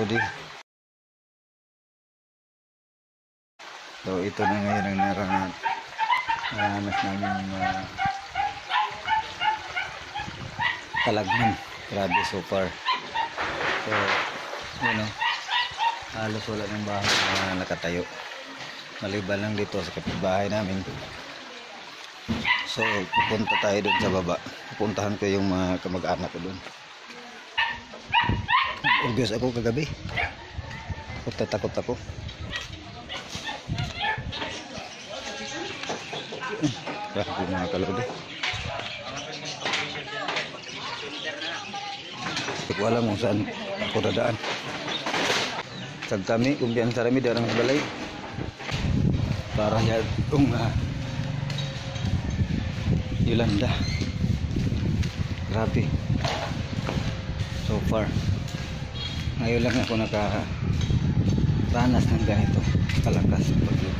kalodi. So ito na ngayon ang naranas namin Talagman. Grabe so far. So yun o, halos wala ng bahay na nakatayo, maliban lang dito sa kapitbahay namin. So pupunta tayo dun sa baba, pupuntahan ko yung mga kamag-anak ko dun. Obvious ako kagabi, takot ako. Grabe mga kalodi. Hindi ko alam kung saan ako dadaan. Sagtami, kumbiyansa rami darang sa balay. Para yan itong Yolanda. Grabe. So far. Ngayon lang ako nakaranas ng ganito kalakas bagyo.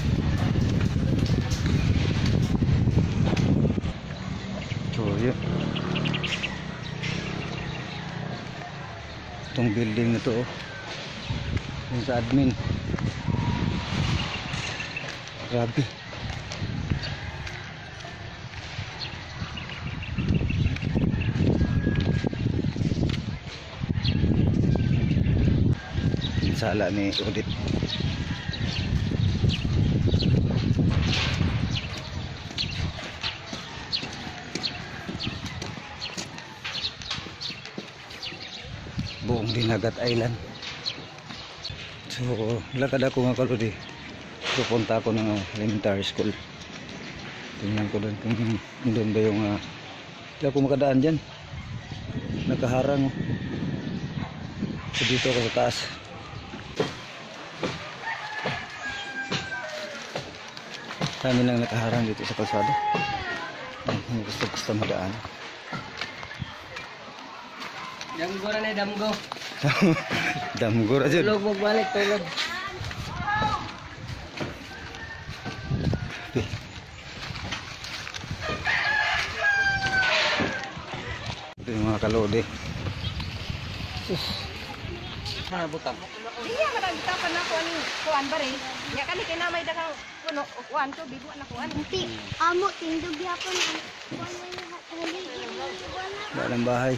So yun. Itong building na to, yung sa admin. Grabe. Sala ni Odit. Buong Dinagat Island. So lakad ako nga kalodi, pupunta ako ng elementary school. Tingnan ko doon kung doon ba yung hindi ako makadaan dyan, nakaharang. So dito ako sa taas. Kami lang nakaharang dito sa kalsada. Gusto madaan. Damgo na damgo. Damgo ra jud. Tulog magbalik tulog. Ito yung mga kalodi. Ano butang? Iya man bitapan nako ani kuan bare. Nya kani kay namay dakang kuno kuan to bigo na kuan. Nanti amo tindog yapon. Kuan mo yung haligi. Dalam bahay.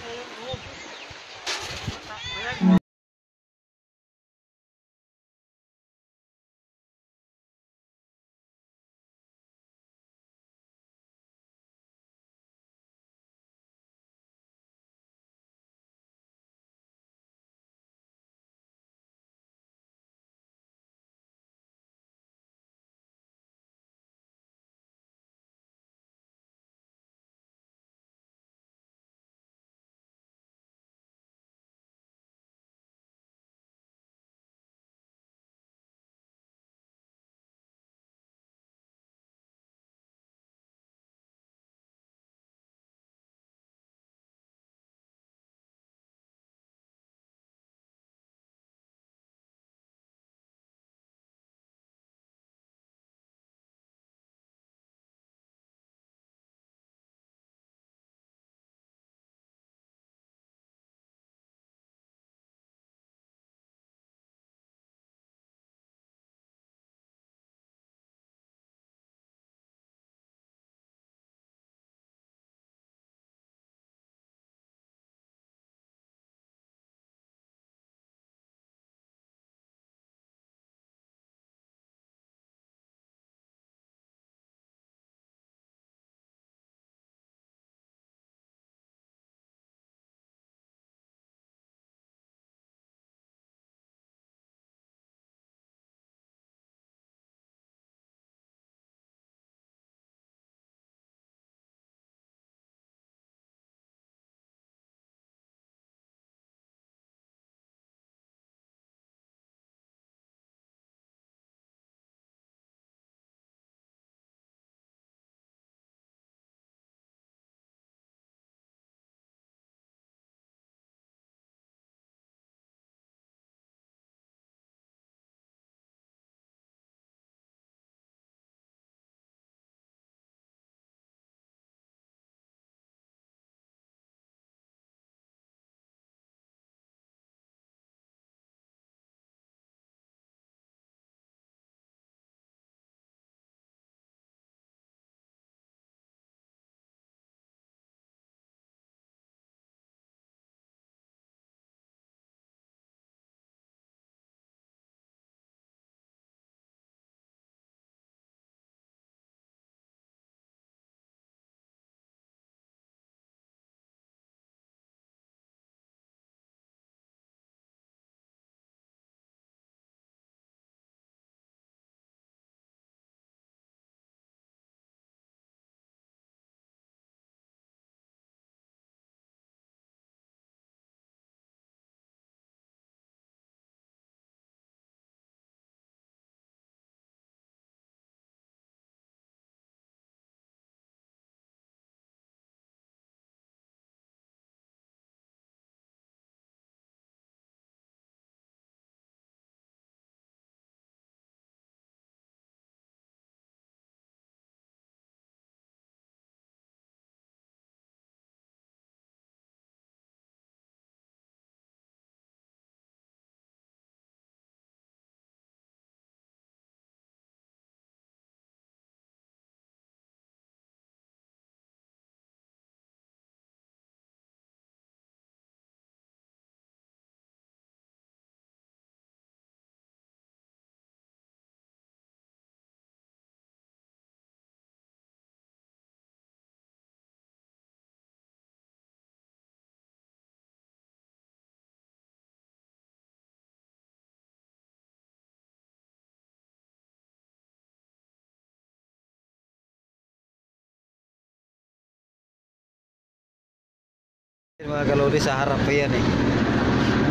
Mga kalodi, sa harap pa yan eh.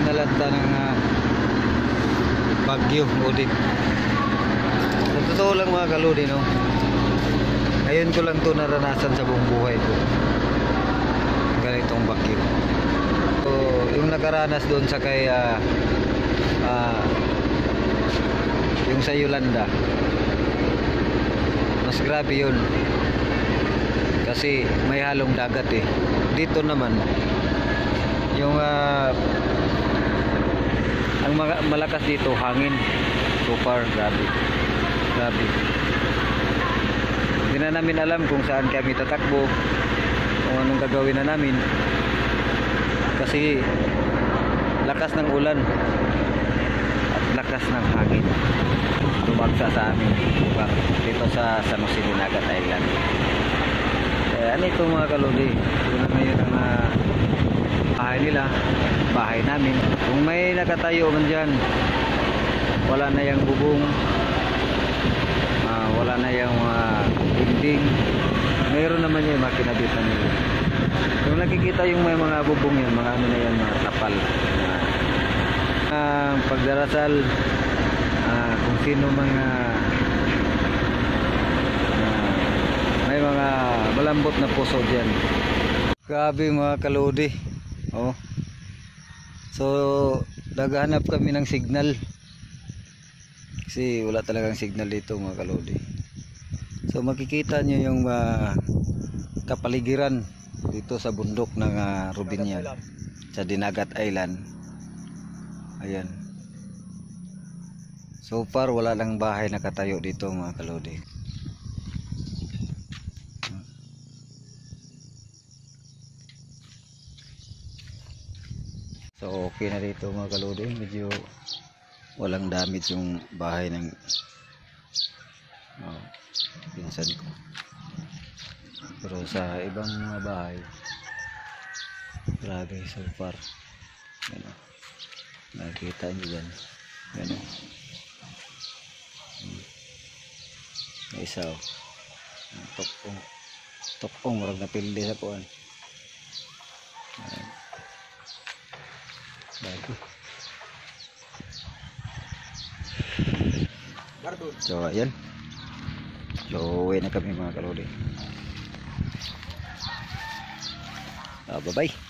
Nalanta ng bagyo, Odin. Sa totoo lang mga kalodi, no? Ngayon ko lang to naranasan sa buong buhay ko. Ganitong bagyo. So, yung nakaranas doon sa kay yung sa Yolanda, mas grabe yun. Kasi may halong dagat eh. Dito naman, yung ang malakas dito, hangin. So far, grabe. Grabe. Hindi na namin alam kung saan kami tatakbo, kung anong gagawin na namin. Kasi lakas ng ulan at lakas ng hangin lumagsa sa amin lugar dito sa San Jose Dinagat Island. Ano ito mga kalodi, ito na ngayon ang bahay nila, bahay namin. Kung may nakatayo man dyan, wala na yung bubong, wala na yung dingding, mayroon naman yung mga kinabitan nila. Yung nakikita yung may mga bubong yan, mga ano na yan, mga tapal. Pagdarasal, kung sino mga may mga malambot na puso dyan. Grabe mga kalodi. Oh. So naghahanap kami ng signal kasi wala talagang signal dito mga kalodi. So makikita nyo yung kapaligiran dito sa bundok ng Robinyan sa Dinagat Island. Ayan. So far wala lang bahay nakatayo dito mga kalodi. So okay na dito mga kalodi, medyo walang damage yung bahay ng pinsan ko. Pero sa ibang mga bahay, grabe so far. Yan, nakikita nyo dyan. Yan, may isa tokpong marag na pildi sa kuwan. Bago. So ayan, so uwi na kami mga kalodi. Bye bye.